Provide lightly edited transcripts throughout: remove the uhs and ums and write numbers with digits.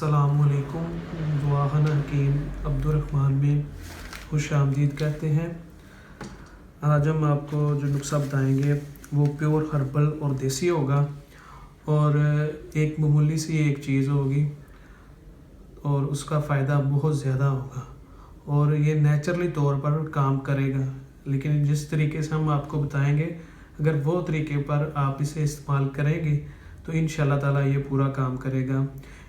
अस्सलाम वालेकुम। दुआख़ाना हकीम अब्दुर्रहमान में खुश आमदीद कहते हैं। आज हम आपको जो नुस्ख़ा बताएंगे वो प्योर हर्बल और देसी होगा और एक मामूली सी एक चीज़ होगी और उसका फ़ायदा बहुत ज़्यादा होगा और ये नेचुरली तौर पर काम करेगा। लेकिन जिस तरीके से हम आपको बताएंगे, अगर वो तरीके पर आप इसे इस्तेमाल करेंगे तो इंशाल्लाह ताला ये पूरा काम करेगा।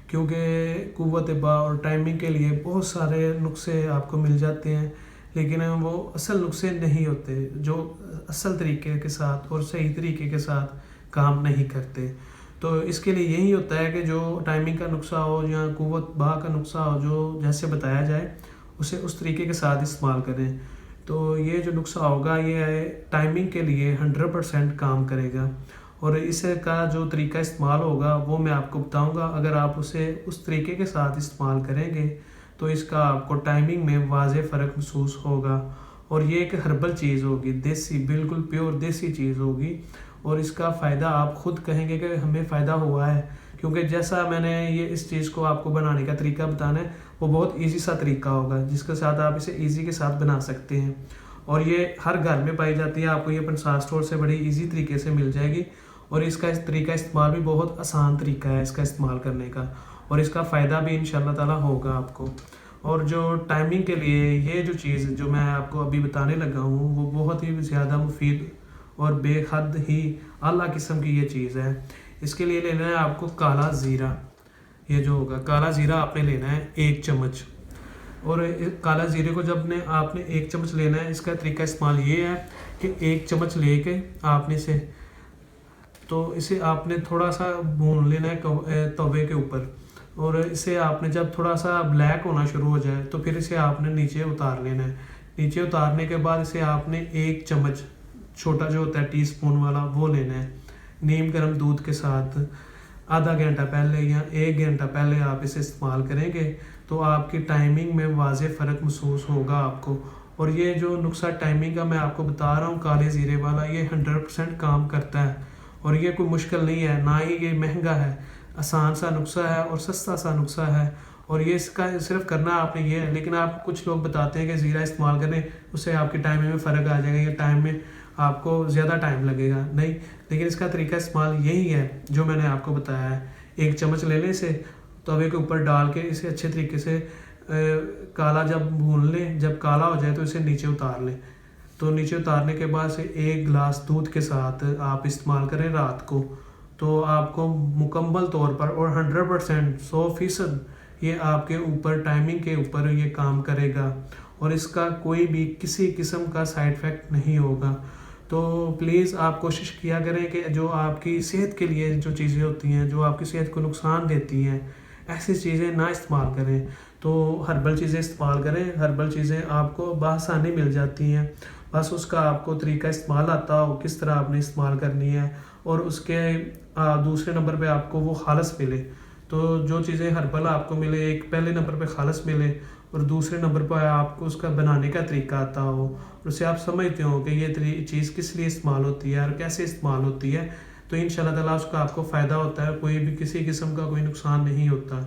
क्योंकि कुव्वत बा और टाइमिंग के लिए बहुत सारे नुस्खे आपको मिल जाते हैं, लेकिन वो असल नुस्खे नहीं होते जो असल तरीके के साथ और सही तरीके के साथ काम नहीं करते। तो इसके लिए यही होता है कि जो टाइमिंग का नुस्खा हो या कुव्वत बा का नुस्खा हो, जो जैसे बताया जाए उसे उस तरीके के साथ इस्तेमाल करें। तो ये जो नुस्खा होगा ये टाइमिंग के लिए 100% काम करेगा और इसका जो तरीका इस्तेमाल होगा वो मैं आपको बताऊंगा। अगर आप उसे उस तरीके के साथ इस्तेमाल करेंगे तो इसका आपको टाइमिंग में वाज़े फ़र्क महसूस होगा और ये एक हर्बल चीज़ होगी, देसी, बिल्कुल प्योर देसी चीज़ होगी और इसका फ़ायदा आप ख़ुद कहेंगे कि हमें फ़ायदा हुआ है। क्योंकि जैसा मैंने ये इस चीज़ को आपको बनाने का तरीका बताना है वो बहुत ईजी सा तरीका होगा जिसके साथ आप इसे ईजी के साथ बना सकते हैं और ये हर घर में पाई जाती है। आपको ये पंसार स्टोर से बड़ी ईजी तरीके से मिल जाएगी और इसका तरीका इस्तेमाल भी बहुत आसान तरीका है इसका इस्तेमाल करने का और इसका फ़ायदा भी इंशाल्लाह ताला होगा आपको। और जो टाइमिंग के लिए ये जो चीज़ जो मैं आपको अभी बताने लगा हूँ वो बहुत ही ज़्यादा मुफीद और बेहद ही आला किस्म की ये चीज़ है। इसके लिए लेना है आपको काला ज़ीरा। ये जो होगा काला ज़ीरा आपने लेना है 1 चम्मच और काला ज़ीरे को जब आपने 1 चम्मच लेना है, इसका तरीका इस्तेमाल ये है कि 1 चम्मच लेके आपने इसे आपने थोड़ा सा भून लेना है तवे के ऊपर और इसे आपने जब थोड़ा सा ब्लैक होना शुरू हो जाए तो फिर इसे आपने नीचे उतार लेना है। नीचे उतारने के बाद इसे आपने 1 चम्मच छोटा जो होता है टीस्पून वाला वो लेना है। नीम गर्म दूध के साथ आधा घंटा पहले या 1 घंटा पहले आप इसे इस्तेमाल करेंगे तो आपकी टाइमिंग में वाज़े फ़र्क महसूस होगा आपको। और ये जो नुस्खा टाइमिंग का मैं आपको बता रहा हूँ काले ज़ीरे वाला, ये 100% काम करता है और ये कोई मुश्किल नहीं है, ना ही ये महंगा है, आसान सा नुस्खा है और सस्ता सा नुस्खा है। और ये इसका सिर्फ करना आपने ये है, लेकिन आप कुछ लोग बताते हैं कि ज़ीरा इस्तेमाल करें उससे आपकी टाइमिंग में फ़र्क आ जाएगा या टाइम में आपको ज़्यादा टाइम लगेगा। नहीं, लेकिन इसका तरीका इस्तेमाल यही है जो मैंने आपको बताया है। 1 चम्मच ले लें, इसे तवे के ऊपर डाल के इसे अच्छे तरीके से काला जब भून लें, जब काला हो जाए तो इसे नीचे उतार लें। तो नीचे उतारने के बाद से 1 गिलास दूध के साथ आप इस्तेमाल करें रात को, तो आपको मुकम्मल तौर पर और 100% 100% ये आपके ऊपर टाइमिंग के ऊपर ये काम करेगा और इसका कोई भी किसी किस्म का साइड इफ़ेक्ट नहीं होगा। तो प्लीज़ आप कोशिश किया करें कि जो आपकी सेहत के लिए जो चीज़ें होती हैं, जो आपकी सेहत को नुकसान देती हैं, ऐसी चीज़ें ना इस्तेमाल करें। तो हर्बल चीज़ें इस्तेमाल करें। हर्बल चीज़ें आपको बआसानी मिल जाती हैं, बस उसका आपको तरीका इस्तेमाल आता हो किस तरह आपने इस्तेमाल करनी है और उसके दूसरे नंबर पे आपको वो खालस मिले। तो जो चीज़ें हर्बल आपको मिले, एक पहले नंबर पे खालस मिले और दूसरे नंबर पर आपको उसका बनाने का तरीका आता हो और उससे आप समझते हो कि ये चीज़ किस लिए इस्तेमाल होती है और कैसे इस्तेमाल होती है, तो इंशाल्लाह ताला उसका आपको फ़ायदा होता है, कोई भी किसी किस्म का कोई नुकसान नहीं होता।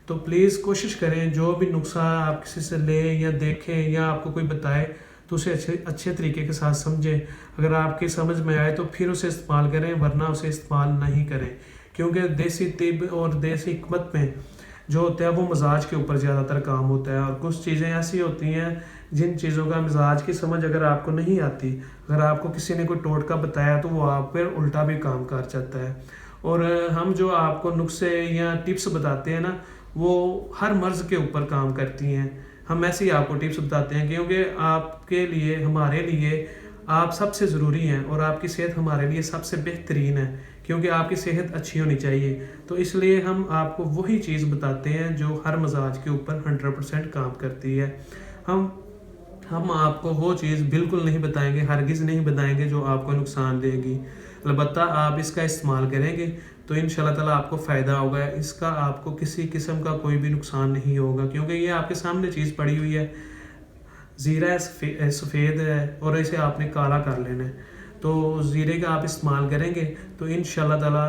तो प्लीज़ कोशिश करें जो भी नुस्खा आप किसी से लें या देखें या आपको कोई बताए तो उसे अच्छे तरीके के साथ समझें। अगर आपकी समझ में आए तो फिर उसे इस्तेमाल करें, वरना उसे इस्तेमाल नहीं करें। क्योंकि देसी तिब और देसी हिकमत में जो होता है वो मिजाज के ऊपर ज़्यादातर काम होता है और कुछ चीज़ें ऐसी होती हैं जिन चीज़ों का मिजाज की समझ अगर आपको नहीं आती, अगर आपको किसी ने कोई टोटका बताया तो वो आप पर उल्टा भी काम कर जाता है। और हम जो आपको नुस्खे या टिप्स बताते हैं ना, वो हर मर्ज़ के ऊपर काम करती हैं। हम ऐसे ही आपको टिप्स बताते हैं क्योंकि आपके लिए, हमारे लिए आप सबसे ज़रूरी हैं और आपकी सेहत हमारे लिए सबसे बेहतरीन है, क्योंकि आपकी सेहत अच्छी होनी चाहिए। तो इसलिए हम आपको वही चीज़ बताते हैं जो हर मजाज के ऊपर 100% काम करती है। हम आपको वो चीज़ बिल्कुल नहीं बताएंगे, हरगिज़ नहीं बताएंगे जो आपको नुकसान देगी। अलबत्ता आप इसका इस्तेमाल करेंगे तो इंशाल्लाह ताला आपको फ़ायदा होगा। इसका आपको किसी किस्म का कोई भी नुकसान नहीं होगा क्योंकि ये आपके सामने चीज़ पड़ी हुई है। ज़ीरा सफ़ेद है और इसे आपने काला कर लेना है। तो ज़ीरे का आप इस्तेमाल करेंगे तो इंशाल्लाह ताला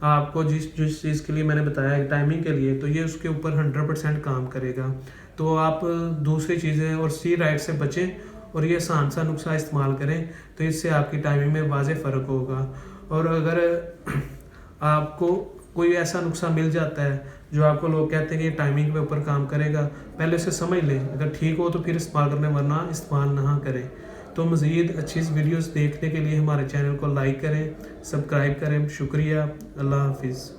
آپ کو جس چیज़ کے لیے میں نے بتایا ہے ٹائمنگ کے لیے، تو یہ اس کے اوپر 100% کام کرے گا. تو آپ دوسری چیزیں اور اسٹیرائڈ سے بچیں اور یہ آسان سا نسخہ استعمال کریں، تو اس سے آپ کی ٹائمنگ میں واضح فرق ہوگا. اور اگر آپ کو کوئی ایسا نسخہ مل جاتا ہے جو آپ کو لوگ کہتے ہیں کہ یہ ٹائمنگ کے اوپر کام کرے گا، پہلے اسے سمجھ لیں، اگر ٹھیک ہو تو پھر استعمال کرنے، ورنہ استعمال نہ کریں. تو مزید اچھی ویڈیوز دیکھنے کے لیے ہمارے چینل کو لائک کریں، سبسکرائب کریں. شکریہ. اللہ حافظ.